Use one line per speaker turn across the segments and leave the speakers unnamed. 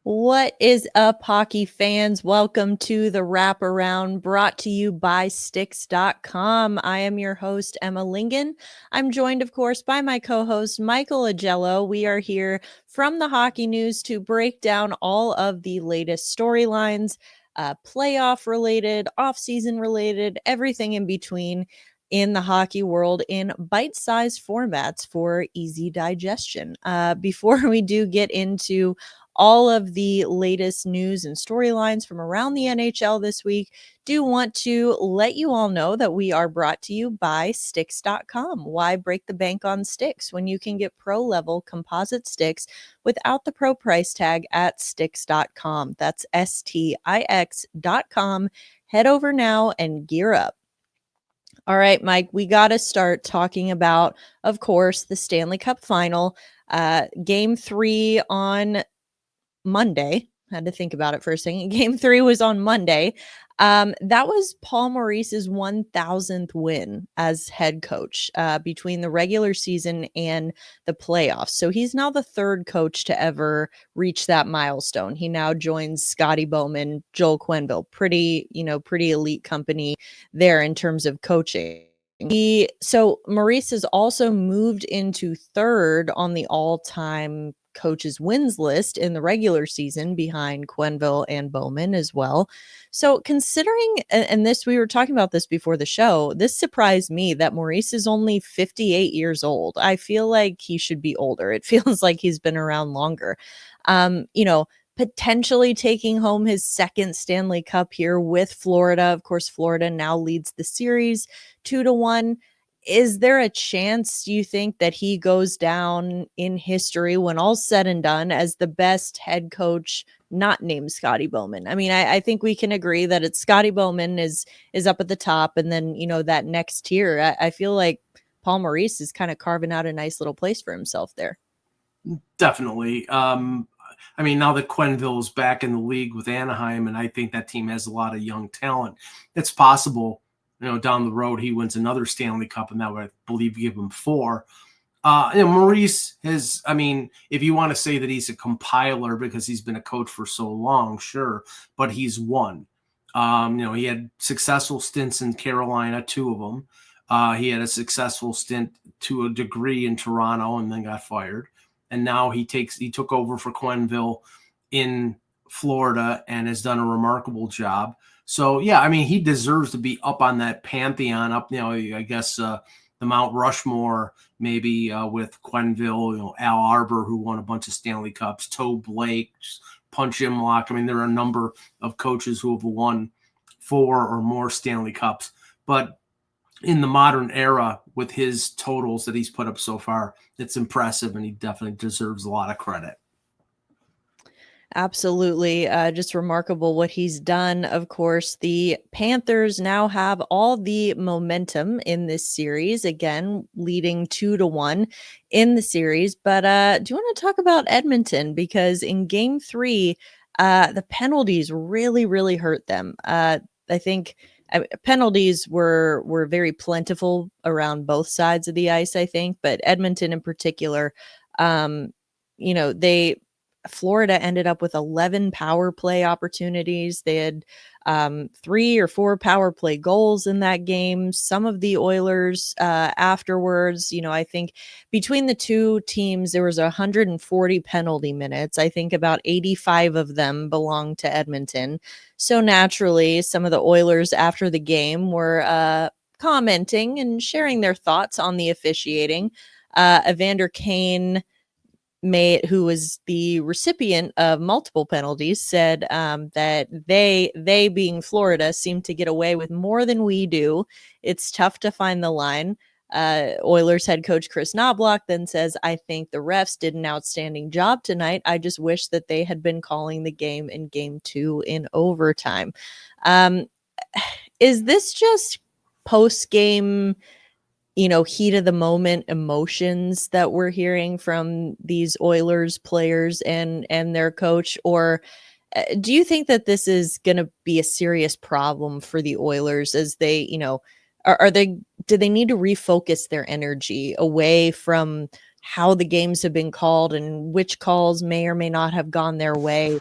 What is up, hockey fans? Welcome to the Wraparound, brought to you by Sticks.com. I am your host, Emma Lingan. I'm joined, of course, by my co-host, Michael Augello. We are here from the Hockey News to break down all of the latest storylines, playoff-related, off-season related, everything in between in the hockey world in bite-sized formats for easy digestion. Before we do get into all of the latest news and storylines from around the NHL this week, do want to let you all know that we are brought to you by Sticks.com. Why break the bank on sticks when you can get pro level composite sticks without the pro price tag at Sticks.com? That's STIX.com. Head over now and gear up. All right, Mike, we got to start talking about, of course, the Stanley Cup final. Game 3 on Monday. Had to think about it for a second. Game 3 was on Monday. That was Paul Maurice's 1,000th win as head coach between the regular season and the playoffs. So he's now the third coach to ever reach that milestone. He now joins Scotty Bowman, Joel Quenneville. Pretty elite company there in terms of coaching. So Maurice has also moved into third on the all-time coaches wins list in the regular season behind Quenneville and Bowman as well. So considering, and this, we were talking about this before the show, this surprised me that Maurice is only 58 years old. I feel like he should be older. It feels like he's been around longer. Potentially taking home his second Stanley Cup here with Florida. Of course, Florida now leads the series 2-1. Is there a chance, you think, that he goes down in history when all's said and done as the best head coach not named Scotty Bowman? I mean, I think we can agree that it's Scotty Bowman is up at the top, and then, that next tier, I feel like Paul Maurice is kind of carving out a nice little place for himself there.
Definitely. I mean, now that Quenneville is back in the league with Anaheim, and I think that team has a lot of young talent, it's possible, down the road he wins another Stanley Cup, and that would, I believe, give him 4. Maurice has, I mean, if you want to say that he's a compiler because he's been a coach for so long, sure, but he's won. He had successful stints in Carolina, 2 of them. He had a successful stint to a degree in Toronto and then got fired. And now he took over for Quenneville in Florida and has done a remarkable job. So, yeah, I mean, he deserves to be up on that pantheon, I guess the Mount Rushmore, maybe with Quenneville, Al Arbor, who won a bunch of Stanley Cups, Toe Blake, Punch Imlock. I mean, there are a number of coaches who have won 4 or more Stanley Cups. But in the modern era, with his totals that he's put up so far, it's impressive, and he definitely deserves a lot of credit.
Absolutely. Just remarkable what he's done. Of course, the Panthers now have all the momentum in this series, again, leading 2-1 in the series. But do you want to talk about Edmonton? Because in game 3, the penalties really, really hurt them. I think penalties were very plentiful around both sides of the ice, I think, but Edmonton in particular, Florida ended up with 11 power play opportunities. They had 3 or 4 power play goals in that game. Some of the Oilers afterwards, I think between the two teams, there was 140 penalty minutes. I think about 85 of them belonged to Edmonton. So naturally, some of the Oilers after the game were commenting and sharing their thoughts on the officiating. Evander Kane, who was the recipient of multiple penalties, said that they being Florida seem to get away with more than we do. It's tough to find the line. Oilers head coach Chris Knobloch then says, I think the refs did an outstanding job tonight. I just wish that they had been calling the game in game 2 in overtime. Is this just post-game heat of the moment emotions that we're hearing from these Oilers players and their coach? Or do you think that this is going to be a serious problem for the Oilers as they, do they need to refocus their energy away from how the games have been called and which calls may or may not have gone their way.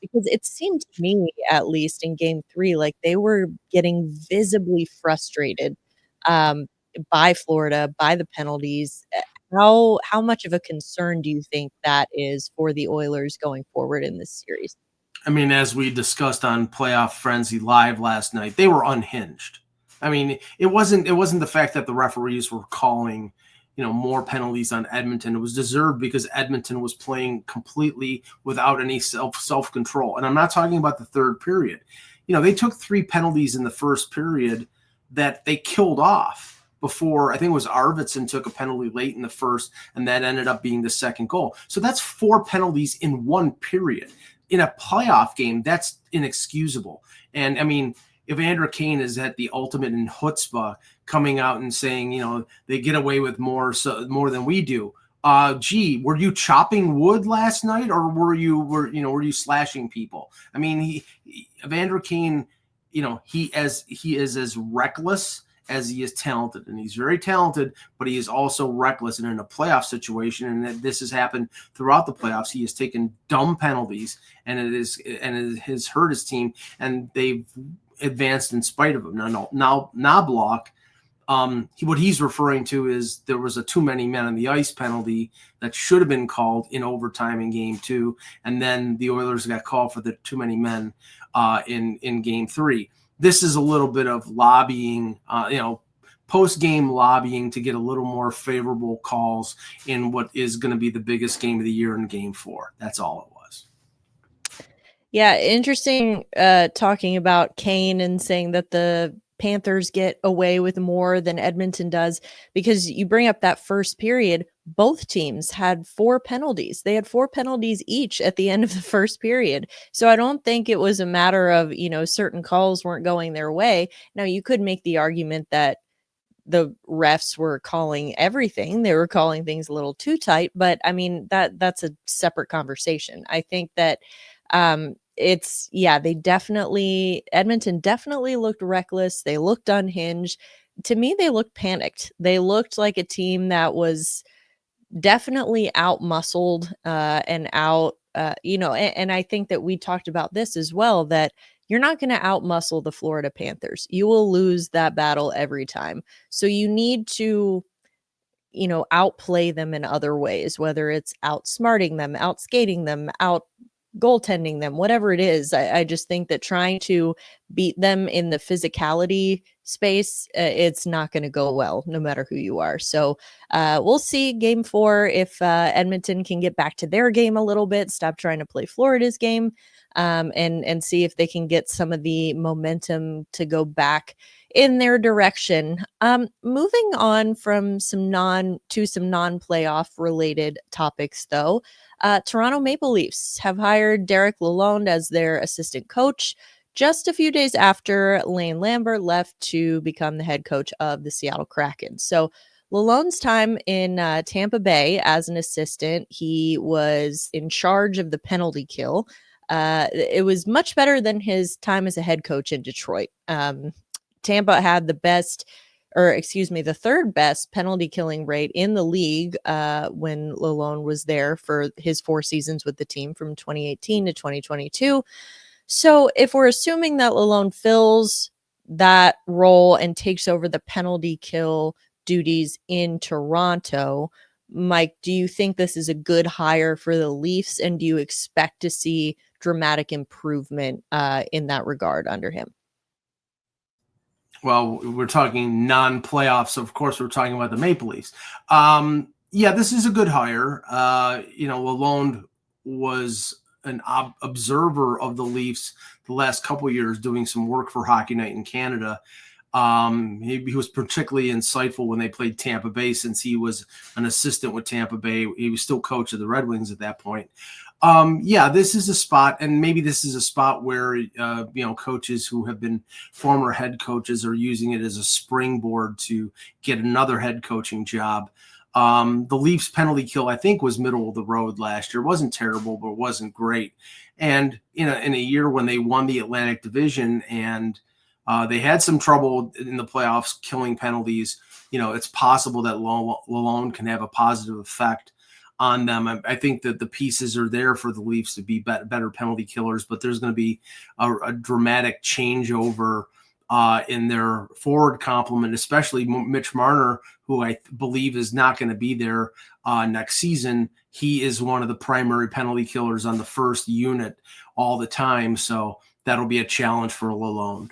Because it seemed to me, at least in game 3, like they were getting visibly frustrated, um, by Florida, by the penalties. How much of a concern do you think that is for the Oilers going forward in this series?
I mean, as we discussed on Playoff Frenzy Live last night, they were unhinged. I mean, it wasn't the fact that the referees were calling, more penalties on Edmonton. It was deserved because Edmonton was playing completely without any self control. And I'm not talking about the third period. They took 3 penalties in the first period that they killed off before. I think it was Arvidsson took a penalty late in the first, and that ended up being the second goal. So that's 4 penalties in one period. In a playoff game, that's inexcusable. And I mean, Evander Kane is at the ultimate in chutzpah, coming out and saying, they get away with more than we do. Gee, were you chopping wood last night, or were you slashing people? I mean, Evander Kane, he is as reckless as he is talented, and he's very talented, but he is also reckless. And in a playoff situation, and this has happened throughout the playoffs, he has taken dumb penalties, and it has hurt his team, and they've advanced in spite of him. Now Knobloch, what he's referring to is there was a too many men on the ice penalty that should have been called in overtime in game 2, and then the Oilers got called for the too many men in game 3. This is a little bit of lobbying, post-game lobbying to get a little more favorable calls in what is going to be the biggest game of the year in game 4. That's all it was.
Yeah, interesting talking about Kane and saying that the Panthers get away with more than Edmonton does, because you bring up that first period, both teams had 4 penalties. They had 4 penalties each at the end of the first period. So I don't think it was a matter of, certain calls weren't going their way. Now, you could make the argument that the refs were calling everything. They were calling things a little too tight, but I mean, that's a separate conversation. I think that Edmonton definitely looked reckless. They looked unhinged. To me, they looked panicked. They looked like a team that was definitely out muscled and out, and I think that we talked about this as well, that you're not going to out muscle the Florida Panthers. You will lose that battle every time. So you need to, outplay them in other ways, whether it's outsmarting them, outskating them, out goaltending them, whatever it is. I just think that trying to beat them in the physicality space, it's not going to go well, no matter who you are. So we'll see game 4 if Edmonton can get back to their game a little bit, stop trying to play Florida's game, and see if they can get some of the momentum to go back in their direction. Moving on from some non-playoff related topics, though. Toronto Maple Leafs have hired Derek Lalonde as their assistant coach just a few days after Lane Lambert left to become the head coach of the Seattle Kraken. So Lalonde's time in Tampa Bay as an assistant, he was in charge of the penalty kill. It was much better than his time as a head coach in Detroit. Tampa had the third best penalty killing rate in the league when Lalonde was there for his 4 seasons with the team from 2018 to 2022. So if we're assuming that Lalonde fills that role and takes over the penalty kill duties in Toronto, Mike, do you think this is a good hire for the Leafs, and do you expect to see dramatic improvement in that regard under him?
Well, we're talking non-playoffs. So of course, we're talking about the Maple Leafs. Yeah, this is a good hire. Lalonde was an observer of the Leafs the last couple of years, doing some work for Hockey Night in Canada. He was particularly insightful when they played Tampa Bay, since he was an assistant with Tampa Bay. He was still coach of the Red Wings at that point. Yeah, this is a spot, and maybe this is a spot where, coaches who have been former head coaches are using it as a springboard to get another head coaching job. The Leafs penalty kill, I think, was middle of the road last year. It wasn't terrible, but it wasn't great. And in a year when they won the Atlantic Division and they had some trouble in the playoffs killing penalties, it's possible that Lalonde can have a positive effect on them. I think that the pieces are there for the Leafs to be better penalty killers, but there's going to be a dramatic changeover in their forward complement, especially Mitch Marner, who I believe is not going to be there next season. He is one of the primary penalty killers on the first unit all the time. So that'll be a challenge for Lalonde.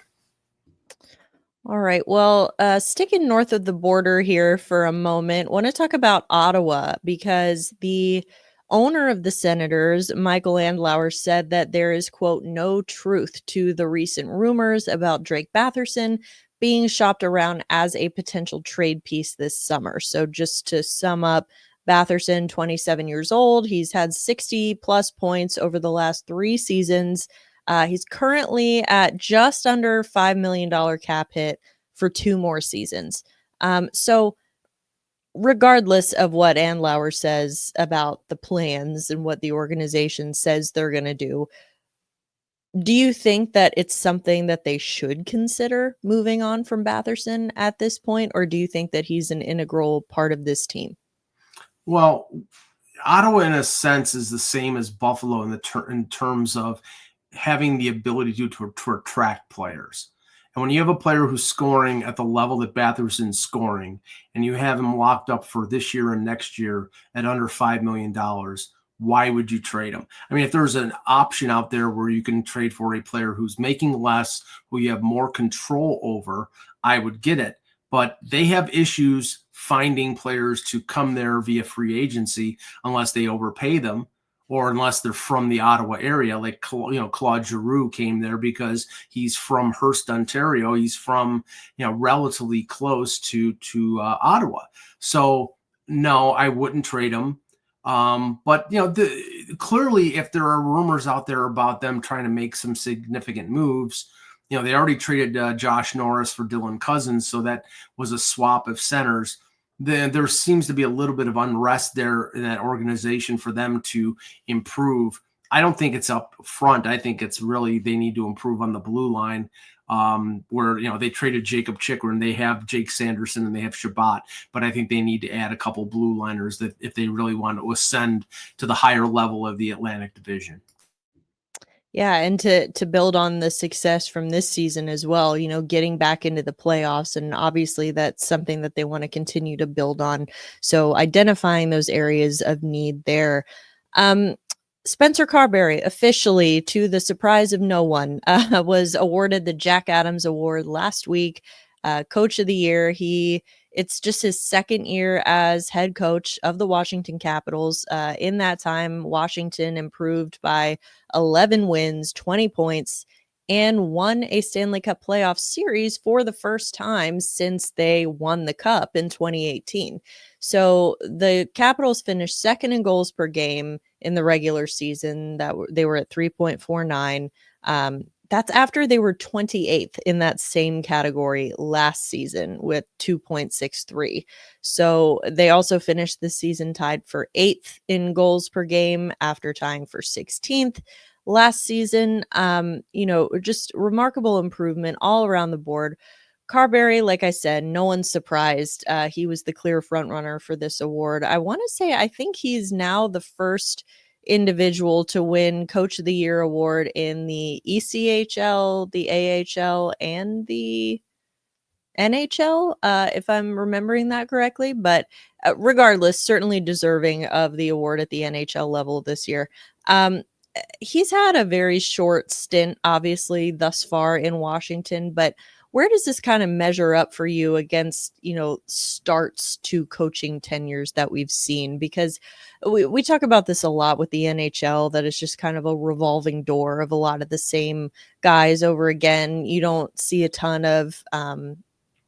All right. Well, sticking north of the border here for a moment, want to talk about Ottawa because the owner of the Senators, Michael Andlauer, said that there is, quote, no truth to the recent rumors about Drake Batherson being shopped around as a potential trade piece this summer. So just to sum up, Batherson, 27 years old, he's had 60 plus points over the last 3 seasons. He's currently at just under $5 million cap hit for 2 more seasons. So regardless of what Andlauer says about the plans and what the organization says they're going to do you think that it's something that they should consider moving on from Batherson at this point, or do you think that he's an integral part of this team?
Well, Ottawa, in a sense, is the same as Buffalo in terms of having the ability to attract players. And when you have a player who's scoring at the level that Batherson's scoring, and you have him locked up for this year and next year at under $5 million, why would you trade him? I mean, if there's an option out there where you can trade for a player who's making less, who you have more control over, I would get it. But they have issues finding players to come there via free agency unless they overpay them, or unless they're from the Ottawa area. Like, Claude Giroux came there because he's from Hearst, Ontario. He's from, relatively close to Ottawa. So no, I wouldn't trade him. But clearly, if there are rumors out there about them trying to make some significant moves, they already traded Josh Norris for Dylan Cousins, so that was a swap of centers. Then there seems to be a little bit of unrest there in that organization for them to improve. I don't think it's up front. I think it's really they need to improve on the blue line, where they traded Jacob Chikrin, they have Jake Sanderson, and they have Shabbat. But I think they need to add a couple blue liners that if they really want to ascend to the higher level of the Atlantic Division.
Yeah, and to build on the success from this season as well, getting back into the playoffs, and obviously that's something that they want to continue to build on. So identifying those areas of need there. Spencer Carbery, officially, to the surprise of no one, was awarded the Jack Adams Award last week, Coach of the Year. It's just his second year as head coach of the Washington Capitals. In that time, Washington improved by 11 wins, 20 points, and won a Stanley Cup playoff series for the first time since they won the Cup in 2018. So the Capitals finished second in goals per game in the regular season. They were at 3.49. That's after they were 28th in that same category last season with 2.63. So they also finished the season tied for 8th in goals per game after tying for 16th last season. Just remarkable improvement all around the board. Carbery, like I said, no one's surprised. He was the clear front runner for this award. I want to say I think he's now the first individual to win Coach of the Year award in the ECHL, the AHL, and the NHL, if I'm remembering that correctly. But regardless, certainly deserving of the award at the NHL level this year. He's had a very short stint, obviously, thus far in Washington, but where does this kind of measure up for you against, starts to coaching tenures that we've seen? Because we talk about this a lot with the NHL, that it's just kind of a revolving door of a lot of the same guys over again. You don't see a ton of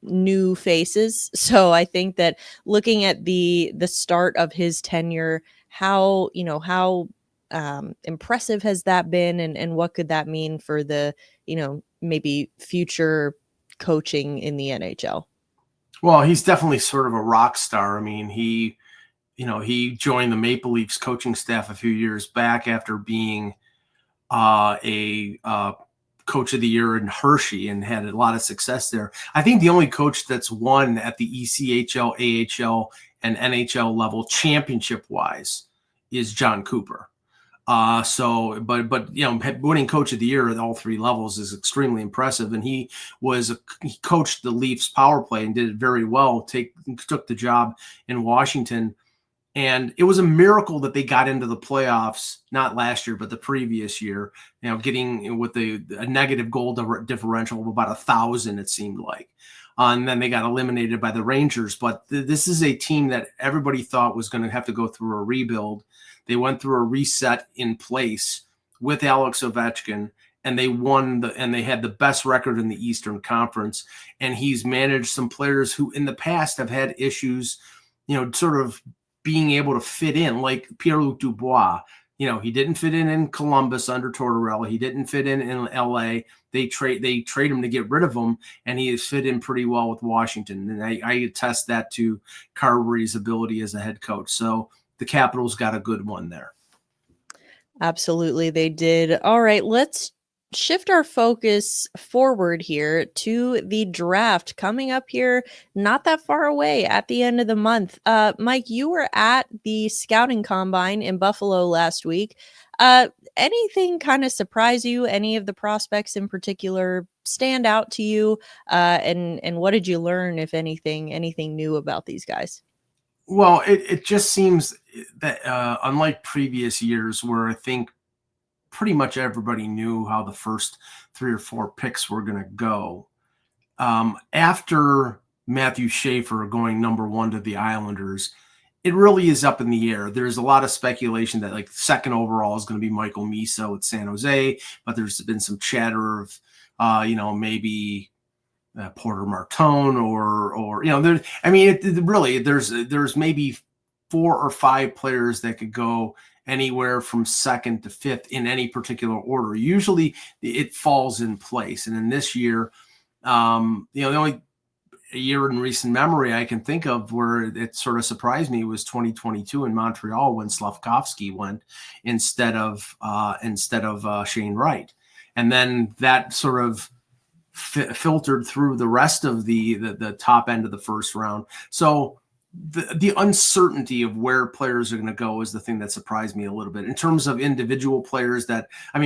new faces. So I think that looking at the start of his tenure, how impressive has that been, and what could that mean for the maybe future coaching in the NHL?
Well, he's definitely sort of a rock star. I mean, he joined the Maple Leafs coaching staff a few years back after being a coach of the year in Hershey and had a lot of success there. I think the only coach that's won at the ECHL, AHL, and NHL level championship wise is John Cooper. But winning coach of the year at all three levels is extremely impressive. And he coached the Leafs power play and did it very well. Took the job in Washington. And it was a miracle that they got into the playoffs, not last year, but the previous year, getting with a negative goal differential of about 1,000, it seemed like. And then they got eliminated by the Rangers. But this is a team that everybody thought was going to have to go through a rebuild. They went through a reset in place with Alex Ovechkin, and they won and they had the best record in the Eastern Conference. And he's managed some players who in the past have had issues, sort of being able to fit in, like Pierre-Luc Dubois. He didn't fit in Columbus under Tortorella. He didn't fit in LA. They trade him to get rid of him, and he has fit in pretty well with Washington. And I attest that to Carbery's ability as a head coach. So the Capitals got a good one there.
Absolutely, they did. All right, let's shift our focus forward here to the draft coming up here not that far away at the end of the month. Mike, you were at the scouting combine in Buffalo last week. Anything kind of surprise you? Any of the prospects in particular stand out to you? And what did you learn, if anything new about these guys?
Well, it just seems that unlike previous years where I think pretty much everybody knew how the first 3 or 4 picks were going to go. After Matthew Schaefer going number 1 to the Islanders, it really is up in the air. There's a lot of speculation that like second overall is going to be Michael Misa with San Jose, but there's been some chatter of, maybe Porter Martone there's maybe 4 or 5 players that could go anywhere from second to fifth in any particular order. Usually it falls in place. And in this year, the only year in recent memory I can think of where it sort of surprised me was 2022 in Montreal when Slavkovsky went instead of Shane Wright. And then that sort of filtered through the rest of the top end of the first round. So the uncertainty of where players are going to go is the thing that surprised me a little bit in terms of individual players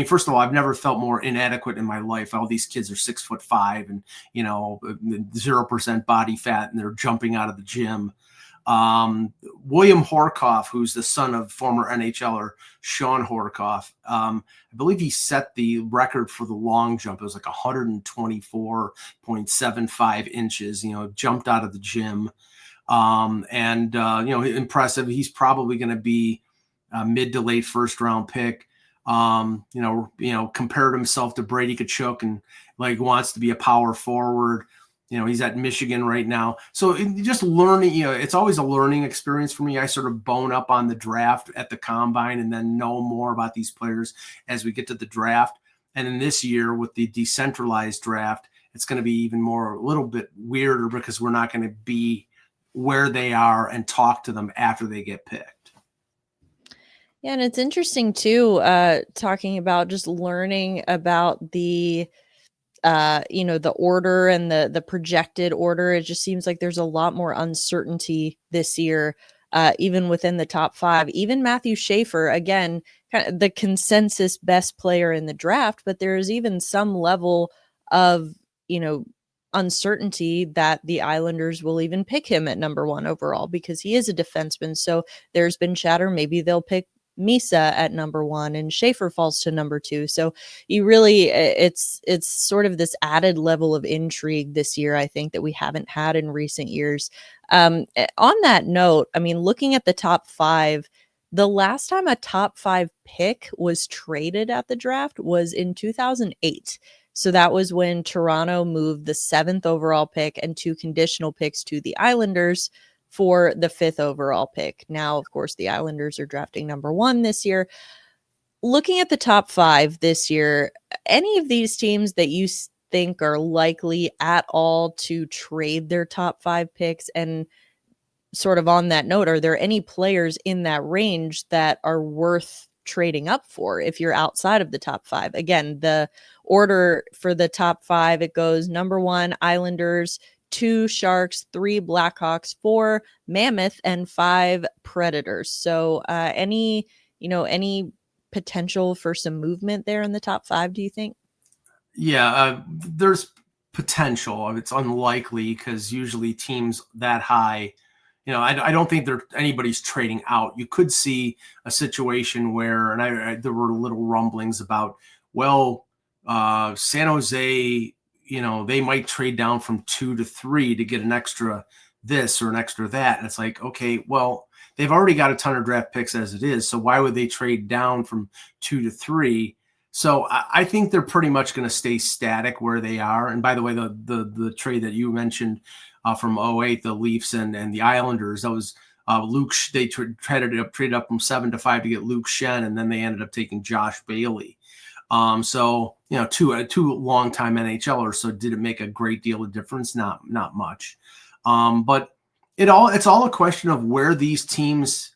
first of all, I've never felt more inadequate in my life. All these kids are 6'5" and, 0% body fat, and they're jumping out of the gym. William Horkoff, who's the son of former NHLer Sean Horkoff, I believe he set the record for the long jump. It was like 124.75 inches, jumped out of the gym. Impressive. He's probably going to be a mid to late first round pick. Compared himself to Brady Tkachuk and wants to be a power forward. He's at Michigan right now. So just learning, it's always a learning experience for me. I sort of bone up on the draft at the combine and then know more about these players as we get to the draft. And in this year with the decentralized draft, it's going to be even a little bit weirder because we're not going to be where they are and talk to them after they get picked.
Yeah, and it's interesting too, talking about just learning about the the order and the projected order. It just seems like there's a lot more uncertainty this year, even within the top 5. Even Matthew Schaefer, again, kind of the consensus best player in the draft, but there is even some level of uncertainty that the Islanders will even pick him at number 1 overall because he is a defenseman. So there's been chatter maybe they'll pick Misa at number 1 and Schaefer falls to number 2. So you really, it's sort of this added level of intrigue this year, I think, that we haven't had in recent years. On that note, looking at the top 5, the last time a top 5 pick was traded at the draft was in 2008. So that was when Toronto moved the 7th overall pick and 2 conditional picks to the Islanders for the 5th overall pick. Now, of course, the Islanders are drafting number 1 this year. Looking at the top 5 this year, any of these teams that you think are likely at all to trade their top 5 picks? And sort of on that note, are there any players in that range that are worth trading up for if you're outside of the top 5. Again, the order for the top 5, it goes number 1, Islanders, 2, Sharks, 3, Blackhawks, 4, Mammoth, and 5, Predators. So any potential for some movement there in the top 5, do you think?
Yeah, there's potential. It's unlikely because usually teams that high, I don't think anybody's trading out. You could see a situation where, and there were little rumblings about, San Jose, they might trade down from 2 to 3 to get an extra this or an extra that. And it's like, okay, well, they've already got a ton of draft picks as it is. So why would they trade down from 2 to 3? So I think they're pretty much going to stay static where they are. And by the way, the trade that you mentioned from 2008, the Leafs and the Islanders, that was Luke. They traded up from 7 to 5 to get Luke Shen, and then they ended up taking Josh Bailey. So two longtime NHLers. So did it make a great deal of difference? Not much. But it's all a question of where these teams,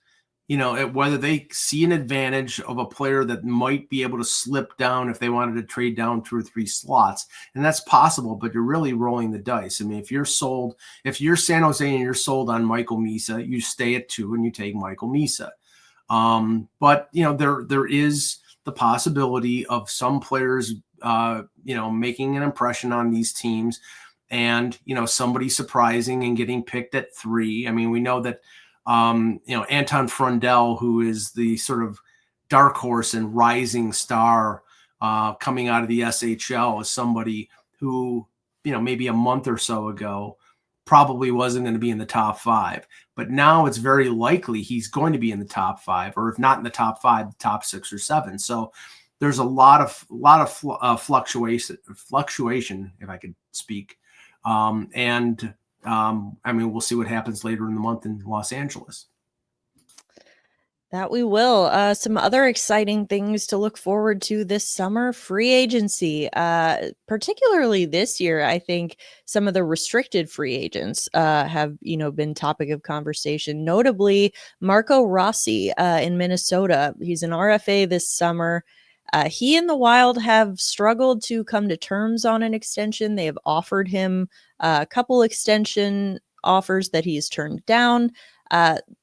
whether they see an advantage of a player that might be able to slip down if they wanted to trade down 2 or 3 slots. And that's possible, but you're really rolling the dice. I mean, if you're San Jose and you're sold on Michael Misa, you stay at 2 and you take Michael Misa. But there is the possibility of some players, making an impression on these teams and, somebody surprising and getting picked at 3. I mean, we know that, Anton Frundell, who is the sort of dark horse and rising star coming out of the SHL, is somebody who, maybe a month or so ago probably wasn't going to be in the top 5. But now it's very likely he's going to be in the top 5, or if not in the top 5, the top 6 or 7. So there's a lot of fluctuation, if I could speak. We'll see what happens later in the month in Los Angeles.
That we will. Some other exciting things to look forward to this summer: free agency. Particularly this year, I think some of the restricted free agents have been topic of conversation. Notably, Marco Rossi in Minnesota. He's an RFA this summer. He and the Wild have struggled to come to terms on an extension. They have offered him a couple extension offers that he's turned down.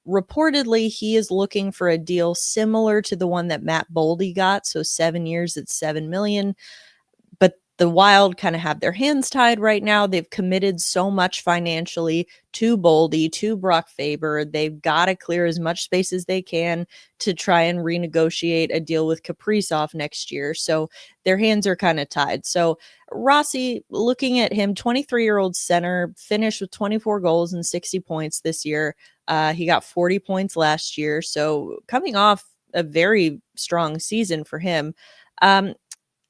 Reportedly, he is looking for a deal similar to the one that Matt Boldy got, so 7 years at $7 million. But the Wild kind of have their hands tied right now. They've committed so much financially to Boldy, to Brock Faber. They've got to clear as much space as they can to try and renegotiate a deal with Kaprizov next year. So their hands are kind of tied. So Rossi, looking at him, 23-year-old center, finished with 24 goals and 60 points this year. He got 40 points last year. So coming off a very strong season for him.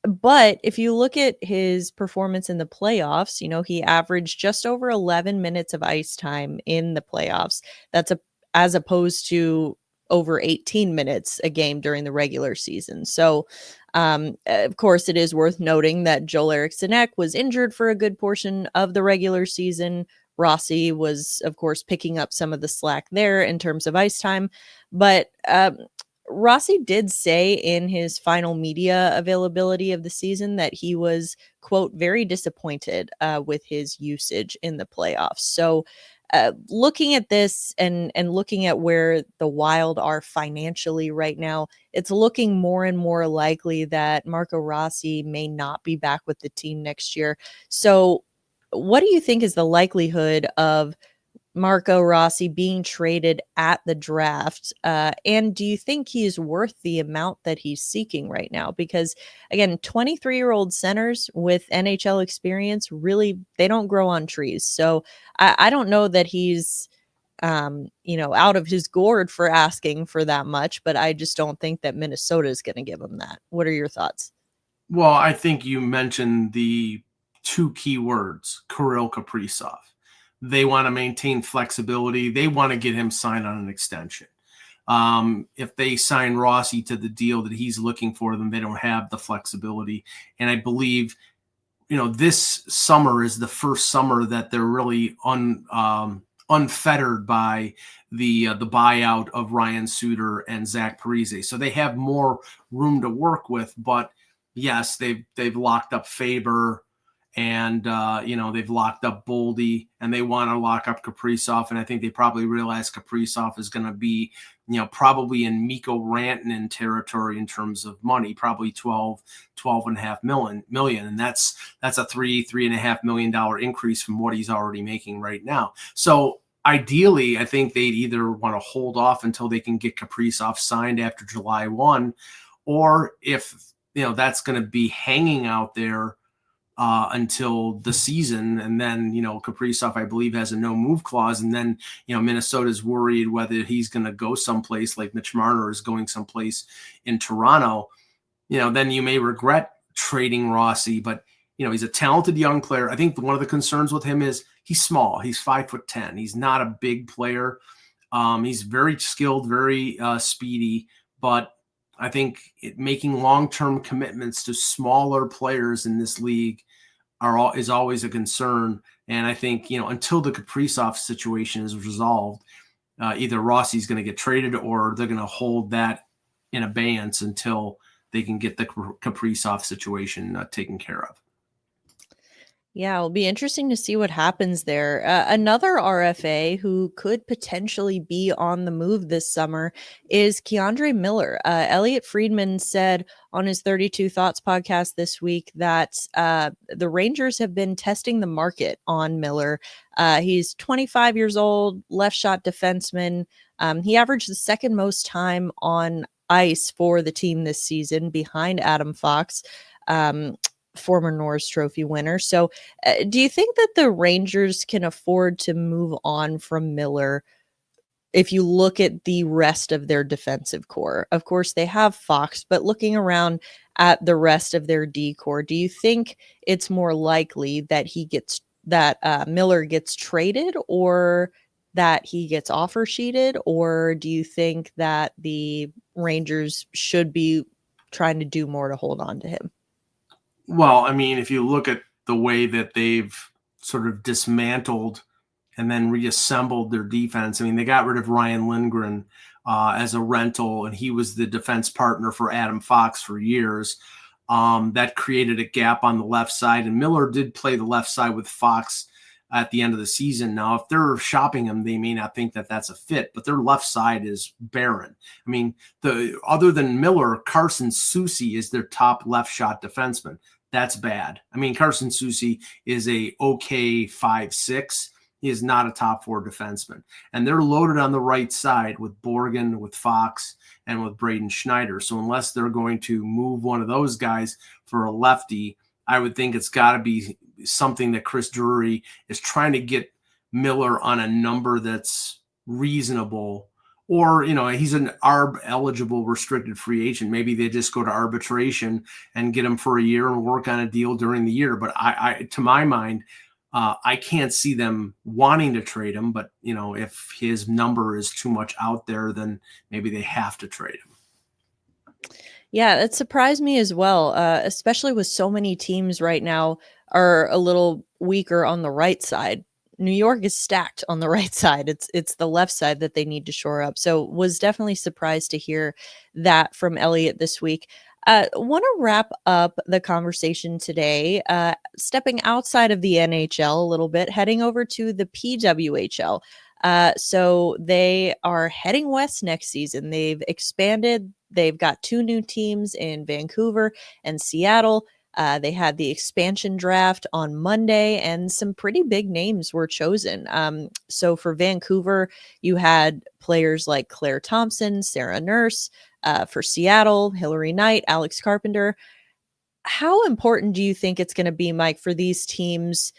But if you look at his performance in the playoffs, he averaged just over 11 minutes of ice time in the playoffs. That's as opposed to over 18 minutes a game during the regular season. So, of course, it is worth noting that Joel Eriksson was injured for a good portion of the regular season. Rossi was, of course, picking up some of the slack there in terms of ice time. But Rossi did say in his final media availability of the season that he was, quote, very disappointed with his usage in the playoffs. So looking at this and looking at where the Wild are financially right now, it's looking more and more likely that Marco Rossi may not be back with the team next year. So what do you think is the likelihood of Marco Rossi being traded at the draft? And do you think he's worth the amount that he's seeking right now? Because again, 23-year-old centers with NHL experience, really, they don't grow on trees. So I don't know that he's, out of his gourd for asking for that much, but I just don't think that Minnesota is going to give him that. What are your thoughts?
Well, I think you mentioned the 2 key words, Kirill Kaprizov. They want to maintain flexibility. They want to get him signed on an extension. If they sign Rossi to the deal that he's looking for, then they don't have the flexibility. And I believe, this summer is the first summer that they're really unfettered by the buyout of Ryan Suter and Zach Parise. So they have more room to work with. But yes, they've locked up Faber, and they've locked up Boldy, and they want to lock up Kaprizov. And I think they probably realize Kaprizov is going to be, probably in Mikko Rantanen territory in terms of money, probably 12.5 million. And that's a $3.5 million increase from what he's already making right now. So ideally, I think they'd either want to hold off until they can get Kaprizov signed after July 1, or if, that's going to be hanging out there until the season. And then, Kaprizov, I believe, has a no move clause. And then, Minnesota's worried whether he's going to go someplace like Mitch Marner is going someplace in Toronto. Then you may regret trading Rossi, but, he's a talented young player. I think one of the concerns with him is he's small. He's 5'10". He's not a big player. He's very skilled, very speedy, but I think making long-term commitments to smaller players in this league is always a concern. And I think, until the Kaprizov situation is resolved, either Rossi's going to get traded or they're going to hold that in abeyance until they can get the Kaprizov situation taken care of.
Yeah, it'll be interesting to see what happens there. Another RFA who could potentially be on the move this summer is Keandre Miller. Elliot Friedman said on his 32 Thoughts podcast this week that the Rangers have been testing the market on Miller. He's 25 years old, left shot defenseman. He averaged the second most time on ice for the team this season behind Adam Fox. Former Norris Trophy winner. So do you think that the Rangers can afford to move on from Miller if you look at the rest of their defensive core? Of course, they have Fox, but looking around at the rest of their D core, do you think it's more likely that Miller gets traded, or that he gets offer sheeted, or do you think that the Rangers should be trying to do more to hold on to him?
Well, I mean, if you look at the way that they've sort of dismantled and then reassembled their defense, I mean, they got rid of Ryan Lindgren as a rental, and he was the defense partner for Adam Fox for years. That created a gap on the left side, and Miller did play the left side with Fox at the end of the season. Now, if they're shopping him, they may not think that that's a fit, but their left side is barren. I mean, other than Miller, Carson Soucy is their top left shot defenseman. That's bad. I mean, Carson Soucy is a okay 5'6". He is not a top four defenseman. And they're loaded on the right side with Borgen, with Fox, and with Braden Schneider. So unless they're going to move one of those guys for a lefty, I would think it's got to be something that Chris Drury is trying to get Miller on a number that's reasonable. Or, he's an ARB eligible restricted free agent. Maybe they just go to arbitration and get him for a year and work on a deal during the year. But I to my mind, I can't see them wanting to trade him. But, if his number is too much out there, then maybe they have to trade him.
Yeah, it surprised me as well, especially with so many teams right now are a little weaker on the right side. New York is stacked on the right side. It's the left side that they need to shore up. So was definitely surprised to hear that from Elliot this week. Want to wrap up the conversation today, stepping outside of the NHL a little bit, heading over to the PWHL. So they are heading west next season. They've expanded. They've got 2 new teams in Vancouver and Seattle. They had the expansion draft on Monday, and some pretty big names were chosen. So for Vancouver, you had players like Claire Thompson, Sarah Nurse. For Seattle, Hillary Knight, Alex Carpenter. How important do you think it's going to be, Mike, for these teams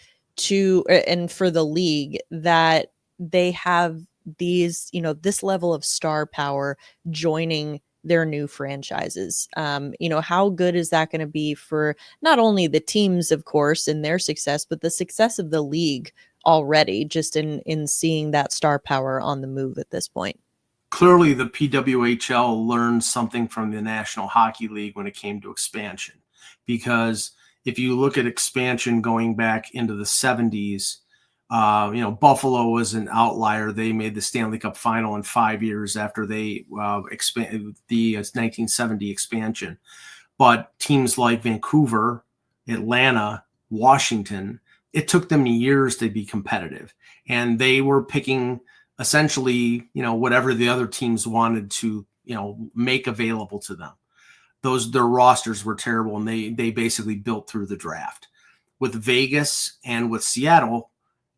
and for the league, that they have these, this level of star power joining their new franchises? How good is that going to be for not only the teams, of course, and their success, but the success of the league already, just in seeing that star power on the move at this point?
Clearly, the PWHL learned something from the National Hockey League when it came to expansion, because if you look at expansion going back into the 70s, Buffalo was an outlier. They made the Stanley Cup final in 5 years after they expanded the 1970 expansion. But teams like Vancouver, Atlanta, Washington, it took them years to be competitive. And they were picking essentially, whatever the other teams wanted to, make available to them. Their rosters were terrible, and they basically built through the draft. With Vegas and with Seattle,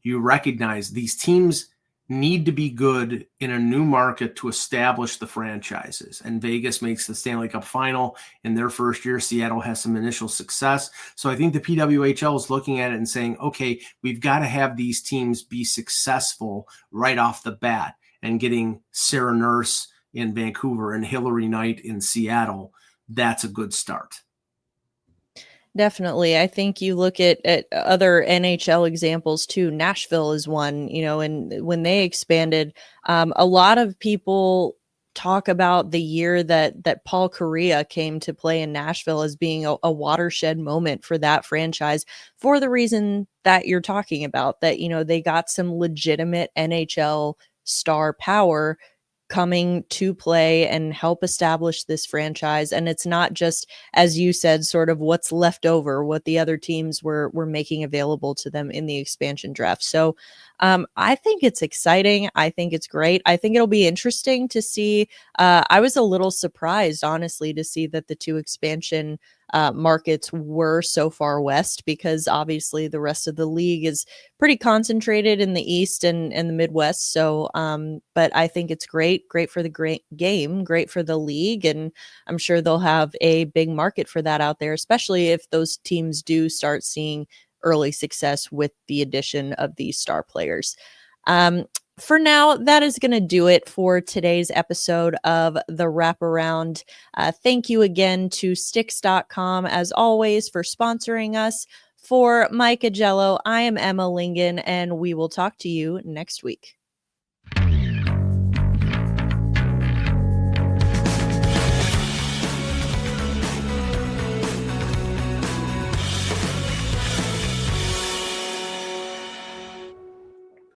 you recognize these teams need to be good in a new market to establish the franchises. And Vegas makes the Stanley Cup final in their first year. Seattle has some initial success. So I think the PWHL is looking at it and saying, okay, we've got to have these teams be successful right off the bat. And getting Sarah Nurse in Vancouver and Hillary Knight in Seattle, that's a good start.
Definitely. I think you look at other NHL examples too. Nashville is one, and when they expanded, a lot of people talk about the year that Paul Correa came to play in Nashville as being a watershed moment for that franchise, for the reason that you're talking about, that, they got some legitimate NHL star power coming to play and help establish this franchise. And it's not just, as you said, sort of what's left over, what the other teams were making available to them in the expansion draft. So I think it's exciting. I think it's great. I think it'll be interesting to see. I was a little surprised, honestly, to see that the two expansion markets were so far west, because obviously the rest of the league is pretty concentrated in the East and the Midwest. So, but I think it's great for the great game, great for the league. And I'm sure they'll have a big market for that out there, especially if those teams do start seeing early success with the addition of these star players. For now, that is going to do it for today's episode of the Wraparound. Thank you again to Stix.com, as always, for sponsoring us. For Mike Augello, I am Emma Lingan, and we will talk to you next week.